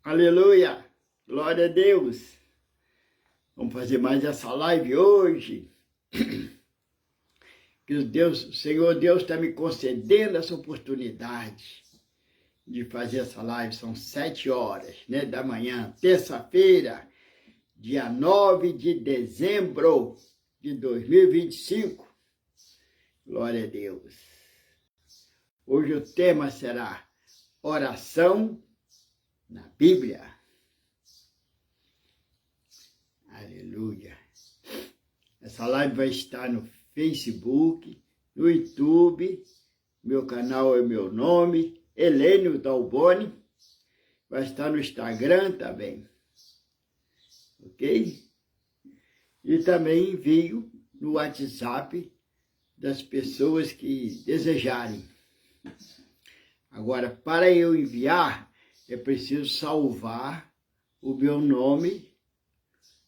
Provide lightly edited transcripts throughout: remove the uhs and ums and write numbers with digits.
Aleluia! Glória a Deus! Vamos fazer mais essa live hoje. Que o Senhor Deus está me concedendo essa oportunidade de fazer essa live. São 7 horas, da manhã, terça-feira, dia 9 de dezembro de 2025. Glória a Deus! Hoje o tema será oração na Bíblia. Aleluia! Essa live vai estar no Facebook, no YouTube, meu canal é meu nome, Helênio Dalboni, vai estar no Instagram também, ok? E também envio no WhatsApp das pessoas que desejarem. Agora, para eu enviar, é preciso salvar o meu nome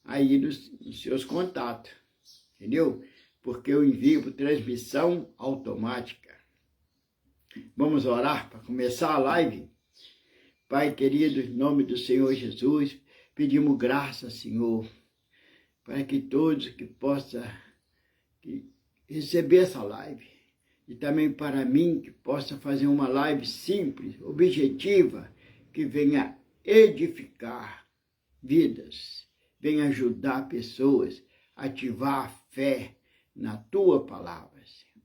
aí nos seus contatos, entendeu? Porque eu envio por transmissão automática. Vamos orar para começar a live? Pai querido, em nome do Senhor Jesus, pedimos graça, Senhor, para que todos que possam receber essa live, e também para mim, que possa fazer uma live simples, objetiva, que venha edificar vidas, venha ajudar pessoas a ativar a fé na Tua palavra, Senhor.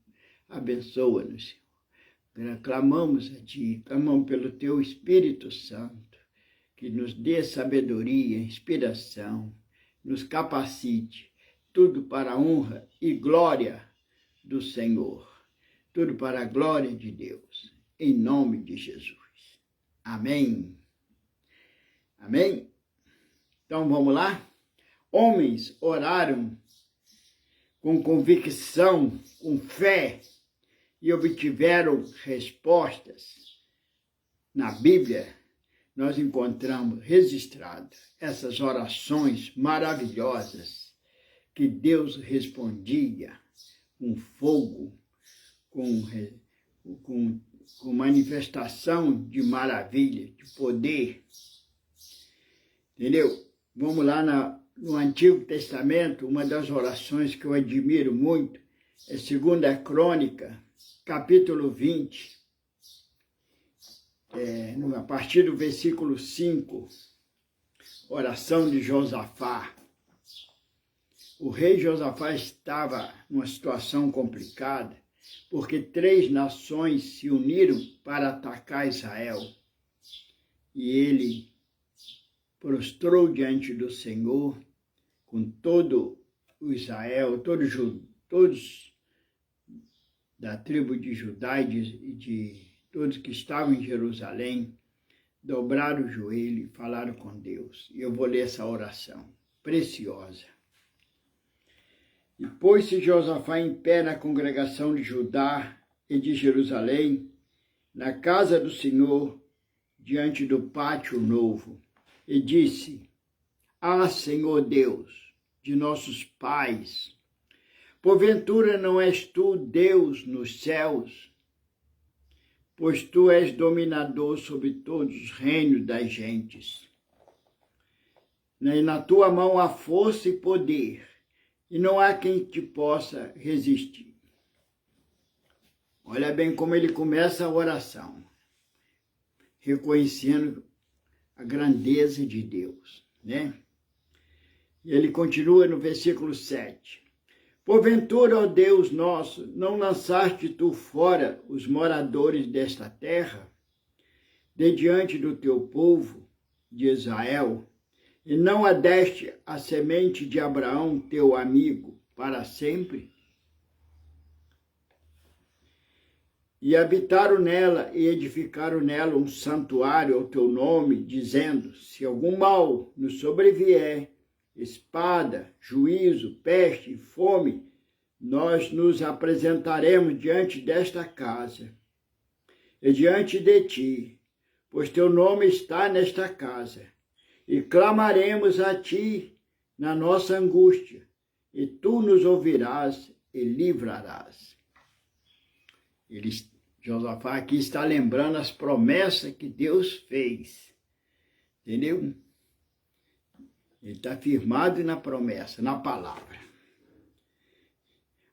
Abençoa-nos, Senhor. Clamamos a Ti, clamamos pelo Teu Espírito Santo, que nos dê sabedoria, inspiração, nos capacite, tudo para a honra e glória do Senhor. Tudo para a glória de Deus, em nome de Jesus. Amém. Amém? Então vamos lá? Homens oraram com convicção, com fé, e obtiveram respostas. Na Bíblia, nós encontramos registradas essas orações maravilhosas que Deus respondia com fogo, com manifestação de maravilha, de poder. Entendeu? Vamos lá no Antigo Testamento, uma das orações que eu admiro muito é 2 Crônica, capítulo 20, a partir do versículo 5, oração de Josafá. O rei Josafá estava numa situação complicada, porque 3 nações se uniram para atacar Israel. E ele prostrou diante do Senhor, com todo o Israel, todos da tribo de Judá e de todos que estavam em Jerusalém, dobraram o joelho e falaram com Deus. E eu vou ler essa oração preciosa. E pôs-se Josafá em pé na congregação de Judá e de Jerusalém, na casa do Senhor, diante do pátio novo, e disse: Ah, Senhor Deus de nossos pais, porventura não és tu Deus nos céus? Pois tu és dominador sobre todos os reinos das gentes. E na tua mão há força e poder, e não há quem te possa resistir. Olha bem como ele começa a oração, reconhecendo a grandeza de Deus, E ele continua no versículo 7. Porventura, ó Deus nosso, não lançaste tu fora os moradores desta terra, de diante do teu povo de Israel, e não a deste a semente de Abraão, teu amigo, para sempre? E habitaram nela e edificaram nela um santuário ao teu nome, dizendo: se algum mal nos sobrevier, espada, juízo, peste e fome, nós nos apresentaremos diante desta casa e diante de ti, pois teu nome está nesta casa, e clamaremos a ti na nossa angústia, e tu nos ouvirás e livrarás. Josafá aqui está lembrando as promessas que Deus fez Entendeu? Ele está firmado na promessa, na palavra.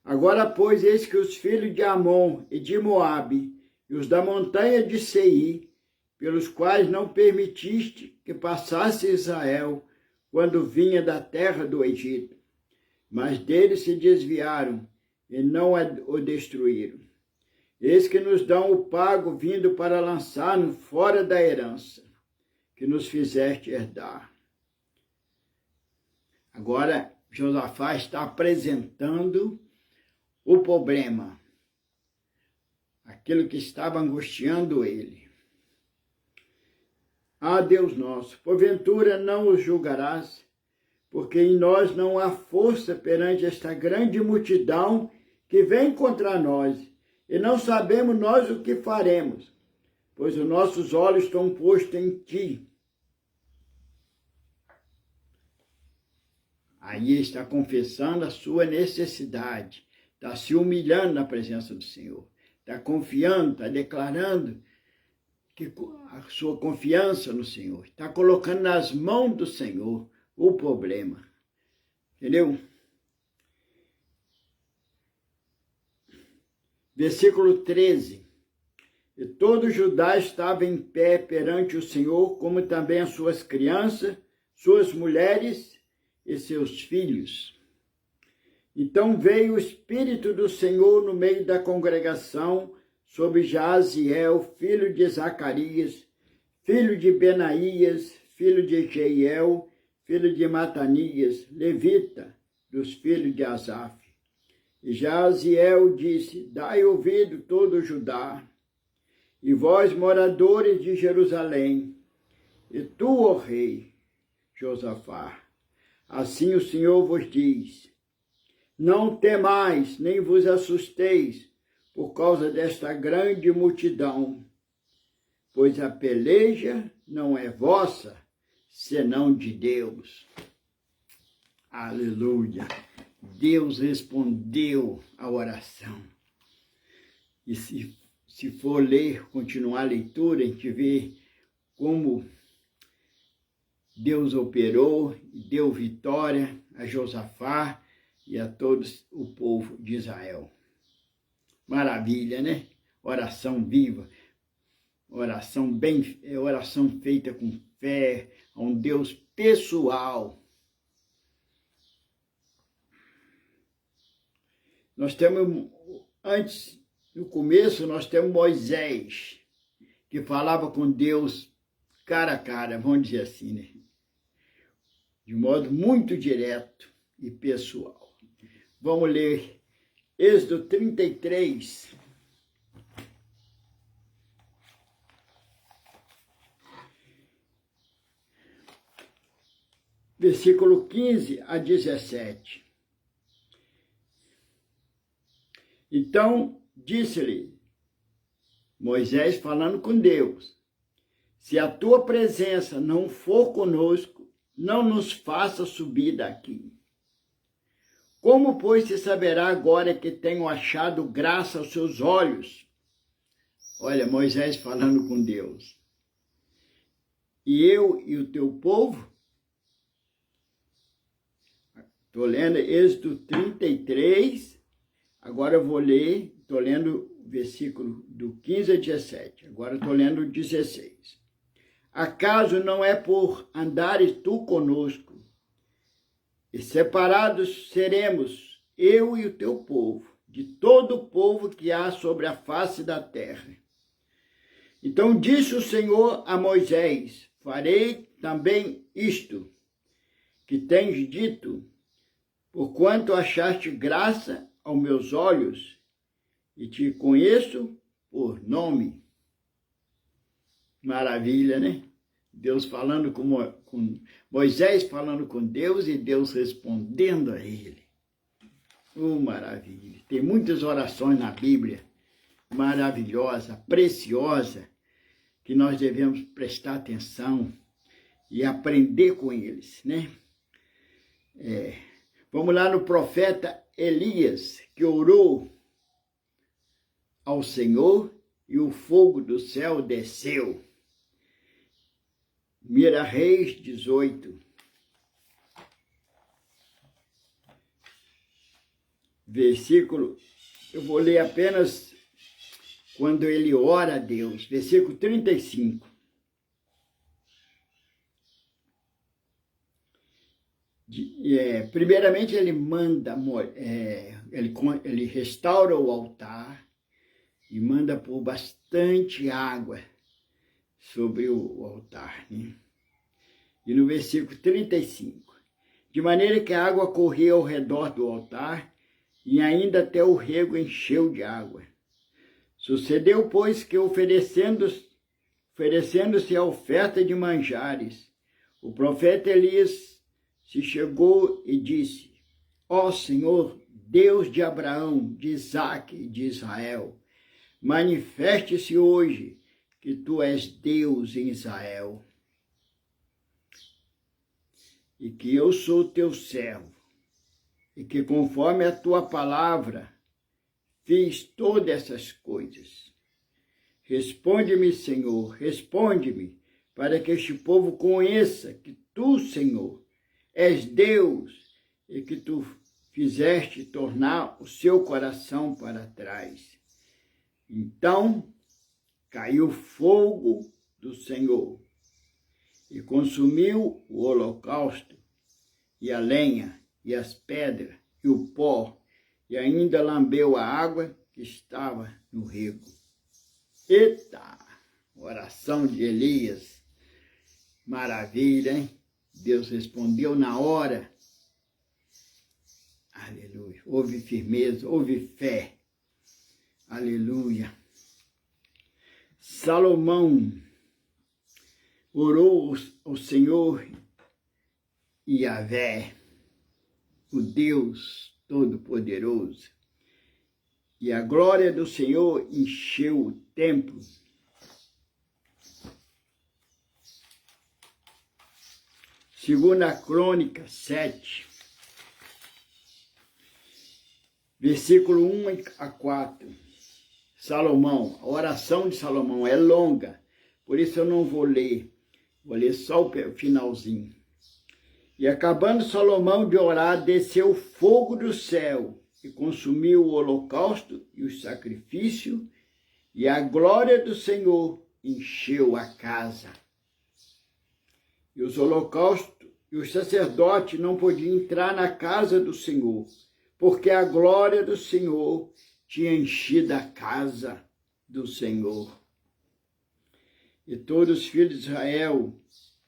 Agora, pois, eis que os filhos de Amon e de Moabe, e os da montanha de Seir, pelos quais não permitiste que passasse Israel, quando vinha da terra do Egito, mas deles se desviaram e não o destruíram. Eis que nos dão o pago vindo para lançar-nos fora da herança, que nos fizeste herdar. Agora, Josafá está apresentando o problema, aquilo que estava angustiando ele. Ah, Deus nosso, porventura não os julgarás, porque em nós não há força perante esta grande multidão que vem contra nós, e não sabemos nós o que faremos, pois os nossos olhos estão postos em ti. Aí está confessando a sua necessidade, está se humilhando na presença do Senhor, está confiando, está declarando que a sua confiança no Senhor, está colocando nas mãos do Senhor o problema, entendeu? Versículo 13. E todo Judá estava em pé perante o Senhor, como também as suas crianças, suas mulheres e seus filhos. Então veio o Espírito do Senhor no meio da congregação sobre Jaziel, filho de Zacarias, filho de Benaías, filho de Jeiel, filho de Matanias, levita, dos filhos de Asaf. E Jaziel disse: dai ouvido todo Judá, e vós, moradores de Jerusalém, e tu, ó rei Josafá, assim o Senhor vos diz: não temais, nem vos assusteis por causa desta grande multidão, pois a peleja não é vossa, senão de Deus. Aleluia! Deus respondeu a oração. E se for ler, continuar a leitura, a gente vê como Deus operou e deu vitória a Josafá e a todos o povo de Israel. Maravilha, né? Oração viva, oração feita com fé, a um Deus pessoal. Nós temos, antes, no começo, nós temos Moisés, que falava com Deus cara a cara, vamos dizer assim, né? De modo muito direto e pessoal. Vamos ler Êxodo 33. Versículo 15 a 17. Então disse-lhe Moisés, falando com Deus: se a tua presença não for conosco, não nos faça subir daqui. Como, pois, se saberá agora que tenho achado graça aos seus olhos? Olha, Moisés falando com Deus. E eu e o teu povo? Estou lendo Êxodo 33, agora eu vou ler, estou lendo o versículo do 15 a 17, agora estou lendo o 16. Acaso não é por andares tu conosco, e separados seremos, eu e o teu povo, de todo o povo que há sobre a face da terra. Então disse o Senhor a Moisés: farei também isto que tens dito, porquanto achaste graça aos meus olhos, e te conheço por nome. Maravilha, né? Deus falando com Moisés, falando com Deus e Deus respondendo a ele. Oh, maravilha! Tem muitas orações na Bíblia, maravilhosa, preciosa, que nós devemos prestar atenção e aprender com eles, né? Vamos lá no profeta Elias, que orou ao Senhor e o fogo do céu desceu. 1 Reis 18, versículo, eu vou ler apenas quando ele ora a Deus, versículo 35. Primeiramente ele manda, ele restaura o altar e manda pôr bastante água sobre o altar, né? E no versículo 35, de maneira que a água corria ao redor do altar e ainda até o rego encheu de água. Sucedeu, pois, que oferecendo-se a oferta de manjares, o profeta Elias se chegou e disse: Ó Senhor, Deus de Abraão, de Isaque e de Israel, manifeste-se hoje que tu és Deus em Israel, e que eu sou teu servo, e que conforme a tua palavra fiz todas essas coisas. Responde-me, Senhor, responde-me, para que este povo conheça que tu, Senhor, és Deus, e que tu fizeste tornar o seu coração para trás. Então caiu fogo do Senhor e consumiu o holocausto, e a lenha, e as pedras, e o pó, e ainda lambeu a água que estava no rego. Eita! Oração de Elias. Maravilha, hein? Deus respondeu na hora. Aleluia. Houve firmeza, houve fé. Aleluia. Salomão orou ao Senhor Yahvé, o Deus Todo-Poderoso, e a glória do Senhor encheu o templo. Segunda Crônica 7, versículo 1 a 4. Salomão, a oração de Salomão é longa, por isso eu não vou ler só o finalzinho. E acabando Salomão de orar, desceu fogo do céu e consumiu o holocausto e o sacrifício, e a glória do Senhor encheu a casa. E os holocaustos e os sacerdotes não podiam entrar na casa do Senhor, porque a glória do Senhor tinha enchido a casa do Senhor. E todos os filhos de Israel,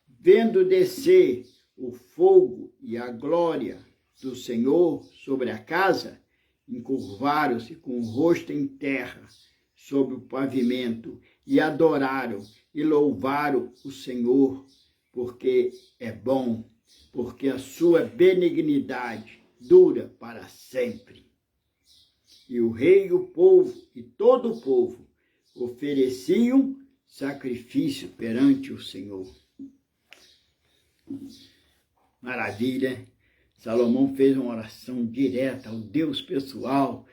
vendo descer o fogo e a glória do Senhor sobre a casa, encurvaram-se com o rosto em terra sobre o pavimento e adoraram e louvaram o Senhor, porque é bom, porque a sua benignidade dura para sempre. E o rei e o povo e todo o povo ofereciam sacrifício perante o Senhor. Maravilha! Salomão fez uma oração direta ao Deus pessoal,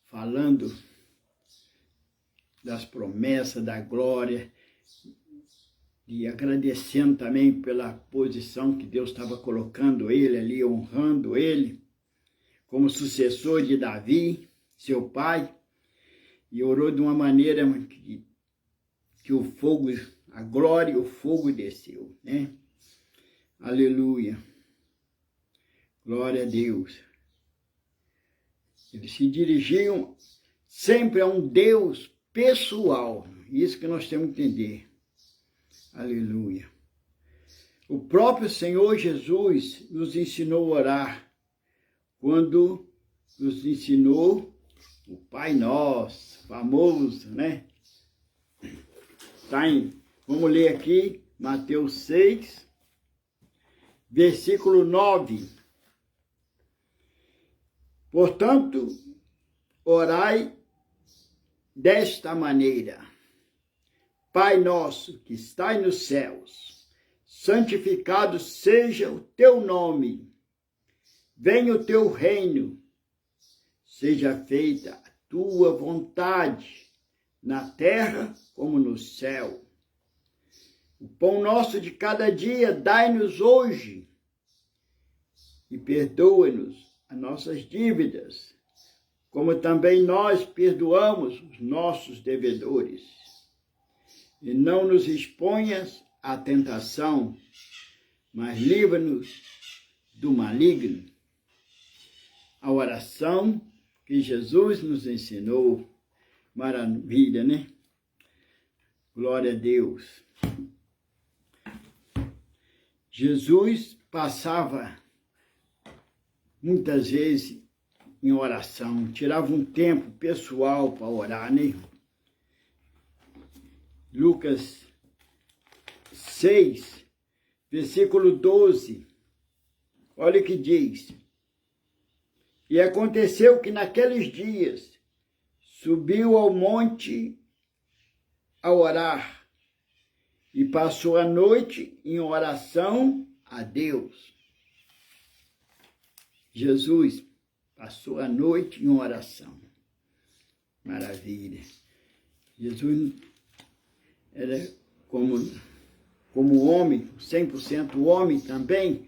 falando das promessas, da glória, e agradecendo também pela posição que Deus estava colocando ele ali, honrando ele como sucessor de Davi, seu pai, e orou de uma maneira que o fogo, a glória e o fogo desceu, né? Aleluia! Glória a Deus! Eles se dirigiam sempre a um Deus pessoal, isso que nós temos que entender. Aleluia! O próprio Senhor Jesus nos ensinou a orar, quando nos ensinou o Pai Nosso, famoso, né? Vamos ler aqui, Mateus 6, versículo 9. Portanto, orai desta maneira: Pai nosso que estais nos céus, santificado seja o teu nome. Venha o teu reino, seja feita a tua vontade, na terra como no céu. O pão nosso de cada dia, dai-nos hoje e perdoa-nos as nossas dívidas, como também nós perdoamos os nossos devedores. E não nos exponhas à tentação, mas livra-nos do maligno. A oração que Jesus nos ensinou, maravilha, né? Glória a Deus. Jesus passava muitas vezes em oração, tirava um tempo pessoal para orar, né? Lucas 6, versículo 12, olha o que diz. E aconteceu que naqueles dias subiu ao monte a orar e passou a noite em oração a Deus. Jesus passou a noite em oração. Maravilha. Jesus era como homem, 100% homem também,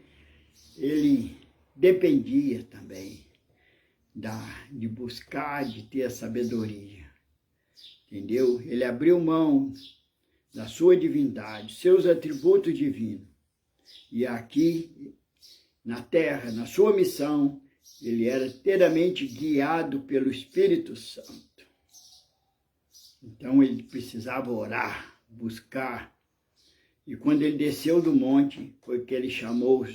ele dependia também de buscar, de ter a sabedoria. Entendeu? Ele abriu mão da sua divindade, seus atributos divinos. E aqui, na terra, na sua missão, ele era inteiramente guiado pelo Espírito Santo. Então ele precisava orar, buscar. E quando ele desceu do monte, foi que ele chamou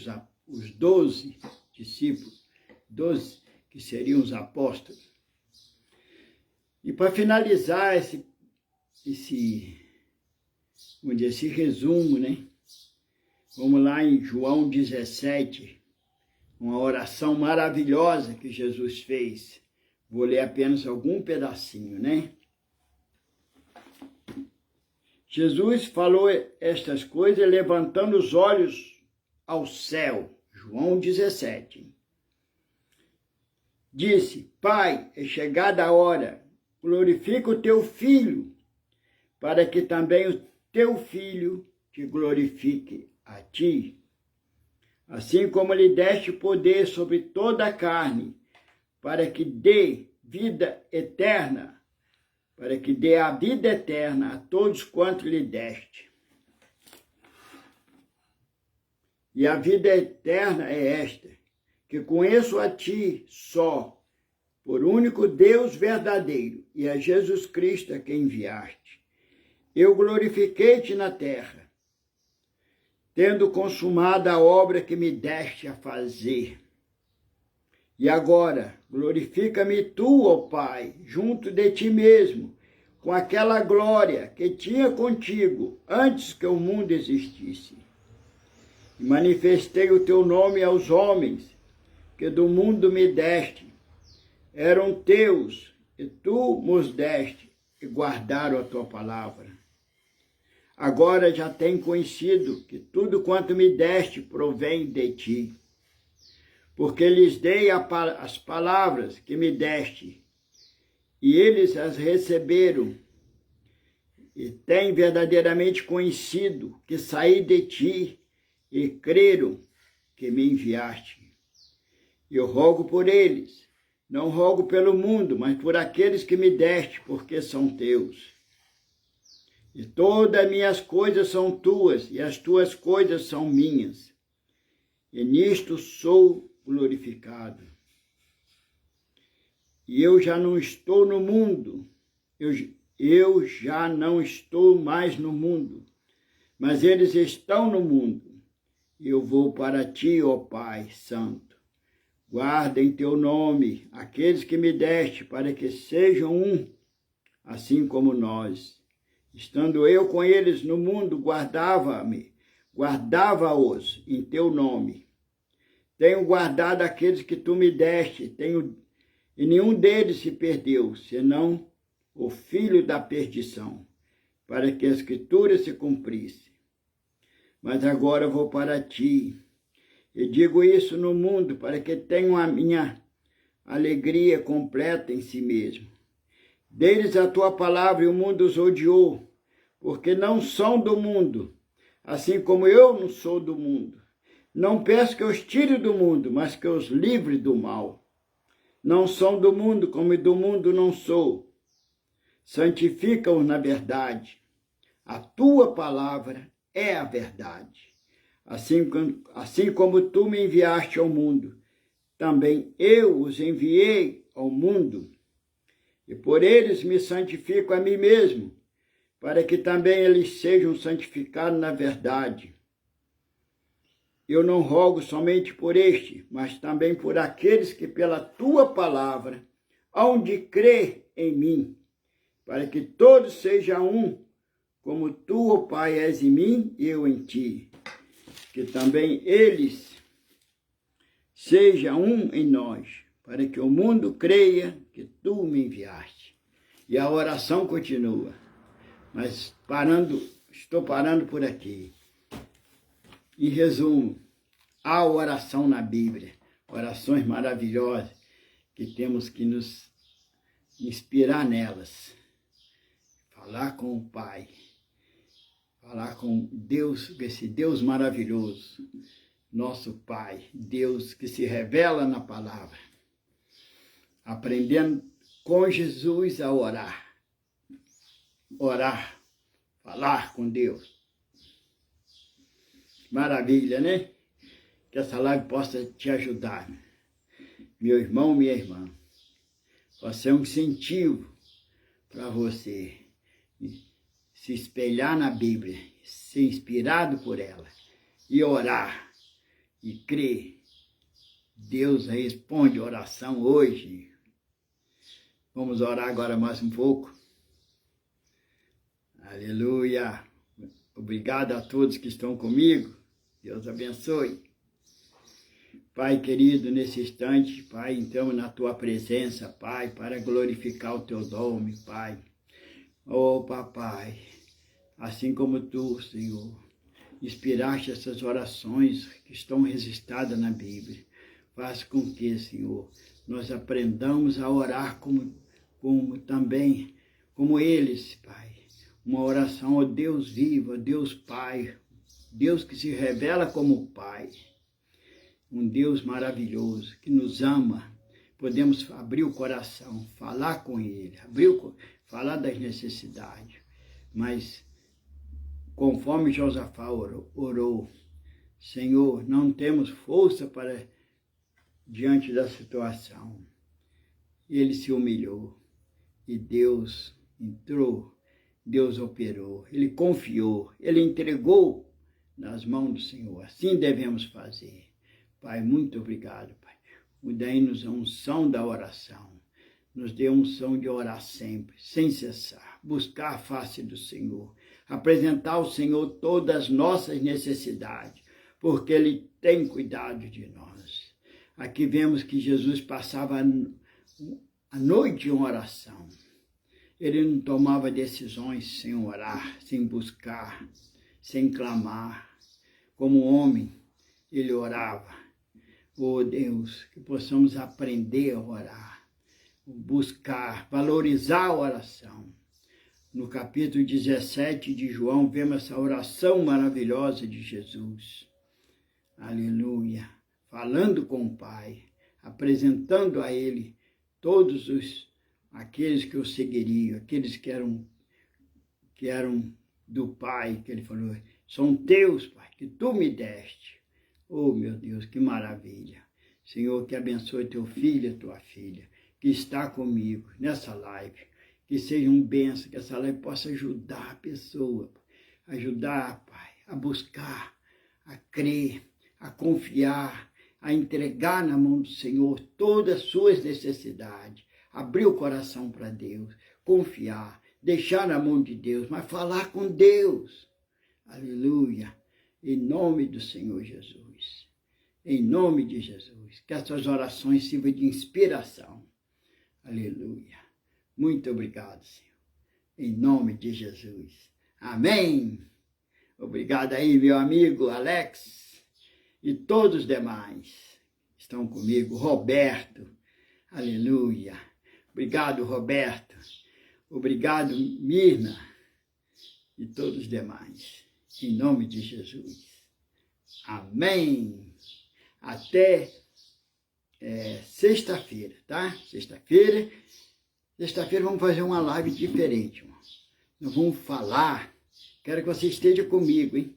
os 12 discípulos, 12 que seriam os apóstolos. E para finalizar esse resumo, né? Vamos lá em João 17, uma oração maravilhosa que Jesus fez. Vou ler apenas algum pedacinho, né? Jesus falou estas coisas levantando os olhos ao céu. João 17. Disse: Pai, é chegada a hora, glorifica o teu Filho, para que também o teu Filho te glorifique a ti. Assim como lhe deste poder sobre toda a carne, para que dê vida eterna, para que dê a vida eterna a todos quanto lhe deste. E a vida eterna é esta, que conheço a ti só, por único Deus verdadeiro, e a Jesus Cristo a quem enviaste. Eu glorifiquei-te na terra, tendo consumado a obra que me deste a fazer. E agora, glorifica-me tu, ó Pai, junto de ti mesmo, com aquela glória que tinha contigo antes que o mundo existisse. E manifestei o teu nome aos homens, que do mundo me deste. Eram teus, e tu nos deste, e guardaram a tua palavra. Agora já tenho conhecido que tudo quanto me deste provém de ti, porque lhes dei as palavras que me deste, e eles as receberam, e têm verdadeiramente conhecido que saí de ti, e creram que me enviaste. Eu rogo por eles, não rogo pelo mundo, mas por aqueles que me deste, porque são teus. E todas as minhas coisas são tuas, e as tuas coisas são minhas. E nisto sou glorificado. E eu já não estou no mundo, eu já não estou mais no mundo, mas eles estão no mundo. E eu vou para ti, ó Pai Santo. Guarda em teu nome aqueles que me deste, para que sejam um, assim como nós. Estando eu com eles no mundo, guardava-os em teu nome. Tenho guardado aqueles que tu me deste, e nenhum deles se perdeu, senão o filho da perdição, para que a Escritura se cumprisse. Mas agora vou para ti, e digo isso no mundo, para que tenham a minha alegria completa em si mesmo. Deles a tua palavra e o mundo os odiou, porque não são do mundo, assim como eu não sou do mundo. Não peço que os tire do mundo, mas que os livre do mal. Não são do mundo, como do mundo não sou. Santifica-os na verdade. A tua palavra é a verdade. Assim como tu me enviaste ao mundo, também eu os enviei ao mundo. E por eles me santifico a mim mesmo, para que também eles sejam santificados na verdade. Eu não rogo somente por este, mas também por aqueles que pela tua palavra hão de crer em mim, para que todos sejam um, como tu, ó Pai, és em mim e eu em ti. Que também eles sejam um em nós, para que o mundo creia que tu me enviaste. E a oração continua, mas estou parando por aqui. Em resumo, há oração na Bíblia, orações maravilhosas que temos que nos inspirar nelas. Falar com o Pai, falar com Deus, esse Deus maravilhoso, nosso Pai, Deus que se revela na palavra. Aprendendo com Jesus a orar, falar com Deus. Maravilha, né? Que essa live possa te ajudar, meu irmão, minha irmã. Possa ser um incentivo para você se espelhar na Bíblia, ser inspirado por ela e orar e crer. Deus responde a oração hoje. Vamos orar agora mais um pouco. Aleluia. Obrigado a todos que estão comigo. Deus abençoe. Pai querido, nesse instante, Pai, entramos na Tua presença, Pai, para glorificar o Teu nome, Pai. Oh, Papai, assim como Tu, Senhor, inspiraste essas orações que estão registradas na Bíblia. Faz com que, Senhor, nós aprendamos a orar como eles, Pai. Uma oração, ó Deus vivo, ó Deus Pai, Deus que se revela como Pai. Um Deus maravilhoso, que nos ama. Podemos abrir o coração, falar com Ele, falar das necessidades. Mas, conforme Josafá orou, Senhor, não temos força para diante da situação. Ele se humilhou e Deus entrou, Deus operou, Ele confiou, Ele entregou nas mãos do Senhor. Assim devemos fazer. Pai, muito obrigado, Pai. Dai-nos a unção da oração. Nos dê a unção de orar sempre, sem cessar. Buscar a face do Senhor. Apresentar ao Senhor todas as nossas necessidades, porque Ele tem cuidado de nós. Aqui vemos que Jesus passava a noite em oração. Ele não tomava decisões sem orar, sem buscar, sem clamar. Como homem, ele orava. Oh Deus, que possamos aprender a orar, buscar, valorizar a oração. No capítulo 17 de João, vemos essa oração maravilhosa de Jesus. Aleluia. Falando com o Pai, apresentando a Ele todos aqueles que o seguiriam, aqueles que eram do Pai, que Ele falou, são teus, Pai, que Tu me deste. Oh, meu Deus, que maravilha. Senhor, que abençoe teu filho e tua filha, que está comigo nessa live. Que seja um bênção, que essa live possa ajudar a pessoa, ajudar, Pai, a buscar, a crer, a confiar, a entregar na mão do Senhor todas as suas necessidades. Abrir o coração para Deus, confiar, deixar na mão de Deus, mas falar com Deus. Aleluia. Em nome do Senhor Jesus. Em nome de Jesus. Que essas orações sirvam de inspiração. Aleluia. Muito obrigado, Senhor. Em nome de Jesus. Amém. Obrigado aí, meu amigo Alex. E todos os demais que estão comigo. Roberto. Aleluia. Obrigado, Roberto. Obrigado, Mirna. E todos os demais. Em nome de Jesus. Amém. Até sexta-feira, tá? Sexta-feira vamos fazer uma live diferente, irmão. Nós vamos falar, quero que você esteja comigo, hein?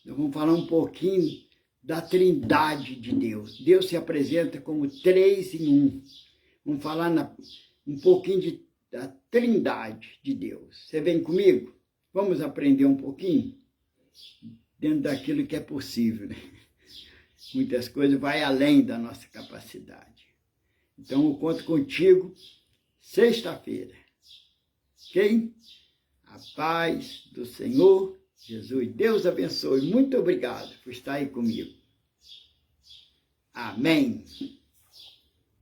Nós vamos falar um pouquinho da Trindade de Deus. Deus se apresenta como 3 em 1. Vamos falar um pouquinho da Trindade de Deus. Você vem comigo? Vamos aprender um pouquinho? Dentro daquilo que é possível, né? Muitas coisas vai além da nossa capacidade. Então, eu conto contigo sexta-feira. Ok? A paz do Senhor Jesus. Deus abençoe. Muito obrigado por estar aí comigo. Amém.